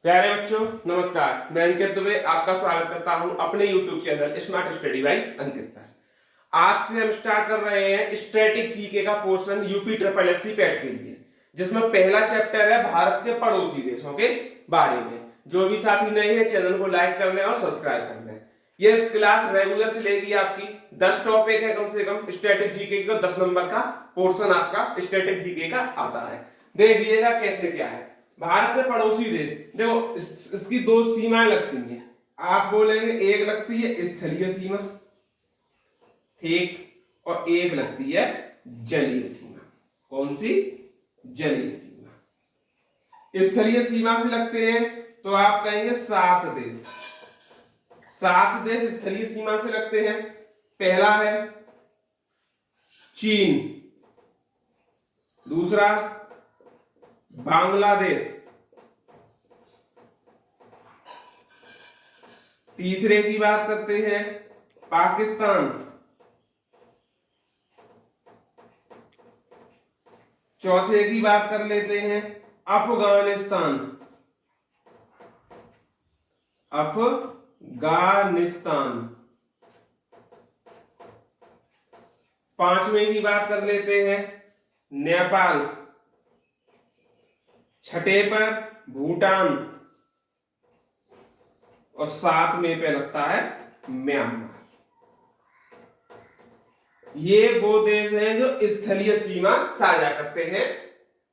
प्यारे बच्चों नमस्कार। मैं अंकित दुबे आपका स्वागत करता हूं अपने YouTube channel smart study by Ankit पर। आज से हम स्टार्ट कर रहे हैं स्टैटिक जीके का portion UP triple SC PET के लिए, जिसमें पहला चैप्टर है भारत के पड़ोसी देशों के बारे में। जो भी साथी नए हैं चैनल को लाइक कर लें और सब्सक्राइब कर लें। ये क्लास रेगुलर चलेगी आपकी। 10 टॉपिक है कम से कम। स्टैटिक जीके का 10 नंबर का पोर्शन आपका स्टैटिक जीके का आता है। देखिएगा कैसे क्या है। भारत के पड़ोसी देश, देखो इसकी दो सीमाएं लगती हैं। आप बोलेंगे एक लगती है स्थलीय सीमा, ठीक, और एक लगती है जलीय सीमा। कौन सी? जलीय सीमा। स्थलीय सीमा से लगते हैं तो आप कहेंगे 7 देश। 7 देश स्थलीय सीमा से लगते हैं। पहला है चीन, दूसरा बांग्लादेश, तीसरे की बात करते हैं पाकिस्तान, चौथे की बात कर लेते हैं अफगानिस्तान। अफगानिस्तान। पांचवें की बात कर लेते हैं नेपाल। छठे पर भूटान और 7वें पे लगता है म्यांमार। ये वो देश हैं जो स्थलीय सीमा साझा करते हैं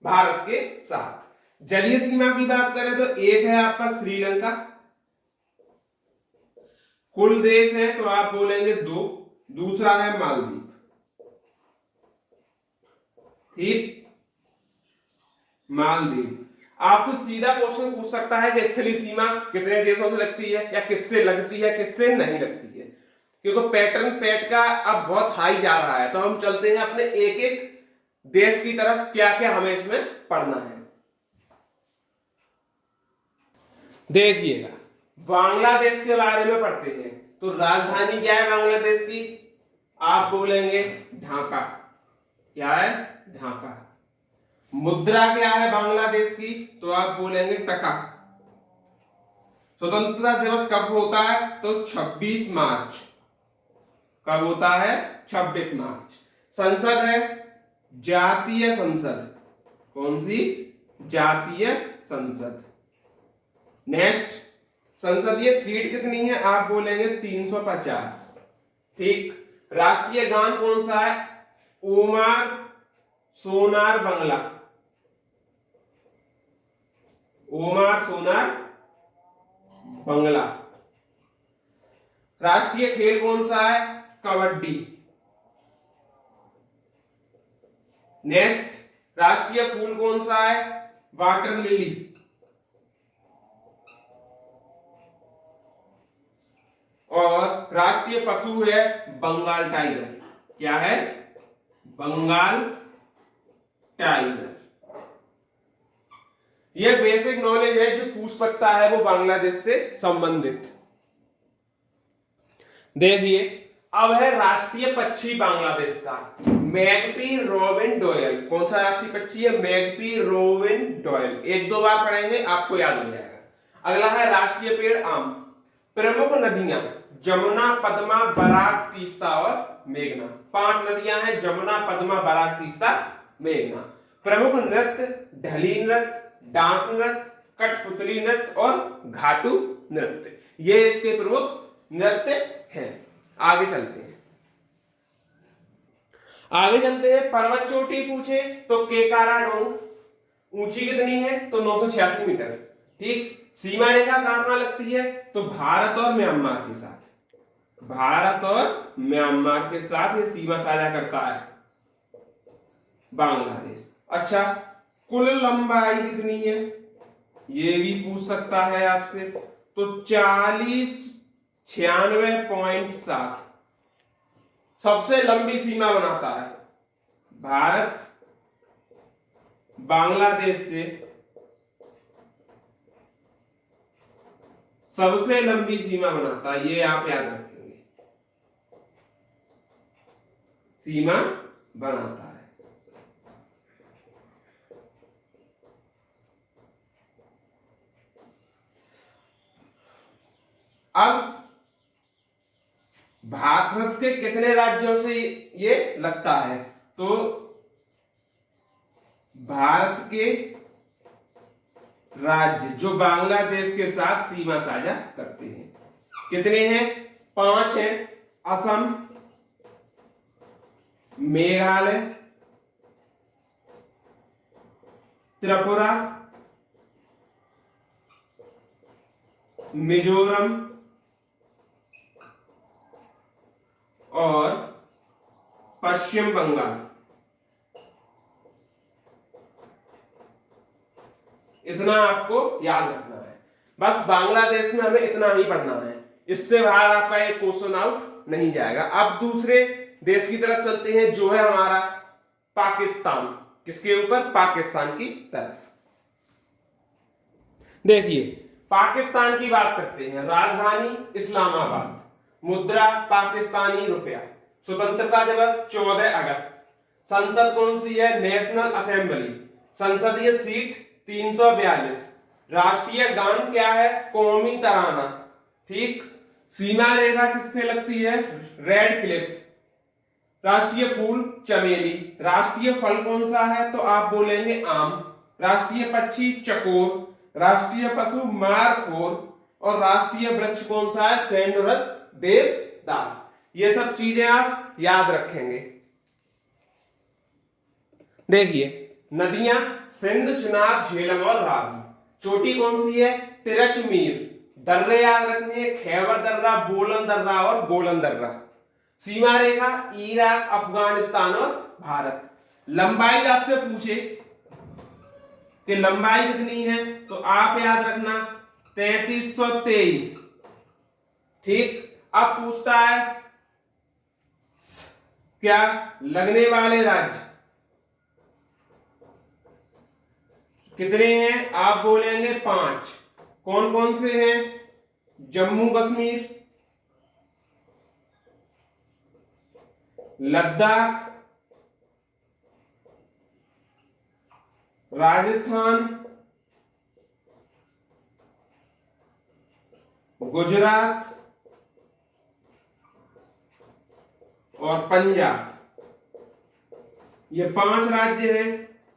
भारत के साथ। जलीय सीमा की बात करें तो एक है आपका श्रीलंका। कुल देश है तो आप बोलेंगे 2। दूसरा है मालदीव, ठीक, मालदीव। आपसे सीधा क्वेश्चन पूछ सकता है कि स्थलीय सीमा कितने देशों से लगती है या किससे लगती है किससे नहीं लगती है, क्योंकि पैटर्न पैट का अब बहुत हाई जा रहा है। तो हम चलते हैं अपने एक एक देश की तरफ, क्या क्या हमें इसमें पढ़ना है। देखिएगा, बांग्लादेश के बारे में पढ़ते हैं। तो राजधानी क्या है बांग्लादेश की? आप बोलेंगे ढाका। क्या है? ढाका। मुद्रा क्या है बांग्लादेश की? तो आप बोलेंगे टका। स्वतंत्रता दिवस कब होता है? तो 26 मार्च। कब होता है? 26 मार्च। संसद है जातीय संसद। कौन सी? जातीय संसद। नेक्स्ट, संसदीय सीट कितनी है? आप बोलेंगे 350। ठीक। राष्ट्रीय गान कौन सा है? ओमार सोनार बंगला। ओमार सोनार बंगला। राष्ट्रीय खेल कौन सा है? कबड्डी। नेक्स्ट, राष्ट्रीय फूल कौन सा है? Water lily. और राष्ट्रीय पशु है बंगाल टाइगर। क्या है? बंगाल टाइगर। यह बेसिक नॉलेज है जो पूछ सकता है वो बांग्लादेश से संबंधित। देखिए, अब है राष्ट्रीय पक्षी बांग्लादेश का, मैगपी रोबिन डॉयल। कौन सा राष्ट्रीय पक्षी है? मैगपी रोबिन डॉयल। एक दो बार पढ़ेंगे आपको याद हो जाएगा। अगला है राष्ट्रीय पेड़ आम। प्रमुख नदियां जमुना, पद्मा, बराक, तीस्ता और मेघना। 5 नदियां हैं, जमुना, पद्मा, बराक, तीस्ता, मेघना। प्रमुख नृत्य ढली नृत्य, डांक नृत्य, कठपुतली नृत्य और घाटू नृत्य। ये इसके प्रमुख नृत्य हैं। आगे चलते हैं। आगे चलते हैं। पर्वत चोटी पूछे तो केकारा डोंग ऊंची कितनी है? तो 986 मीटर। ठीक। सीमा रेखा कहां लगती है? तो भारत और म्यांमार के साथ। भारत और म्यांमार के साथ ये सीमा साझा करता है बांग्लादेश। अच्छा, कुल लंबाई कितनी है? ये भी पूछ सकता है आपसे। तो 4096.7 सबसे लंबी सीमा बनाता है भारत बांग्लादेश से। सबसे लंबी सीमा बनाता है, ये आप याद रखेंगे। सीमा बनाता है। अब भारत के कितने राज्यों से ये लगता है? तो भारत के राज्य जो बांग्लादेश के साथ सीमा साझा करते हैं, कितने हैं? 5 हैं। असम, मेघालय, त्रिपुरा, मिजोरम और पश्चिम बंगाल। इतना आपको याद रखना है। बस बांग्लादेश में हमें इतना ही पढ़ना है, इससे बाहर आपका एक क्वेश्चन आउट नहीं जाएगा। अब दूसरे देश की तरफ चलते हैं, जो है हमारा पाकिस्तान। किसके ऊपर? पाकिस्तान की तरफ। देखिए, पाकिस्तान की बात करते हैं। राजधानी इस्लामाबाद, मुद्रा पाकिस्तानी रुपया, स्वतंत्रता दिवस 14 अगस्त, संसद कौन सी है? नेशनल असेंबली, संसदीय सीट 342, राष्ट्रीय गान क्या है? कौमी तराना। ठीक। सीमा रेखा किससे लगती है? Red Cliff. राष्ट्रीय फूल चमेली। राष्ट्रीय फल कौन सा है? तो आप बोलेंगे आम। राष्ट्रीय पक्षी चकोर। राष्ट्रीय पशु मारखोर। और राष्ट्रीय वृक्ष कौन सा है? सेंडोरस देवदार। ये सब चीजें आप याद रखेंगे। देखिए, नदियां सिंध, चिनाब, झेलम और रावी। चोटी कौन सी है? तिरचमीर। दर्रे याद रखने हैं, खैबर दर्रा, बोलन दर्रा और गोलन दर्रा। सीमा रेखा इराक, अफगानिस्तान और भारत। लंबाई आपसे पूछे कि लंबाई कितनी है, तो आप याद रखना 3323। ठीक। अब पूछता है क्या? लगने वाले राज्य कितने हैं? आप बोलेंगे 5। कौन कौन से हैं? जम्मू कश्मीर, लद्दाख, राजस्थान, गुजरात और पंजाब। ये 5 राज्य हैं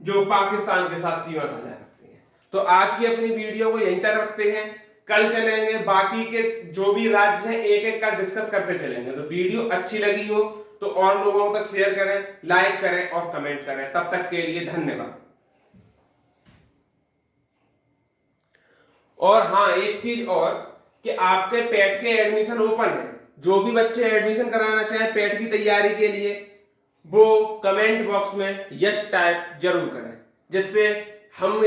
जो पाकिस्तान के साथ सीमा साझा रखते हैं। तो आज की अपनी वीडियो को यहीं तक रखते हैं। कल चलेंगे बाकी के जो भी राज्य हैं, एक एक का डिस्कस करते चलेंगे। तो वीडियो अच्छी लगी हो तो और लोगों तक शेयर करें, लाइक करें और कमेंट करें। तब तक के लिए धन्यवाद। और हाँ, एक चीज और कि आपके पेट के एडमिशन ओपन है। जो भी बच्चे एडमिशन कराना चाहे पेट की तैयारी के लिए, वो कमेंट बॉक्स में यस टाइप जरूर करें, जिससे हम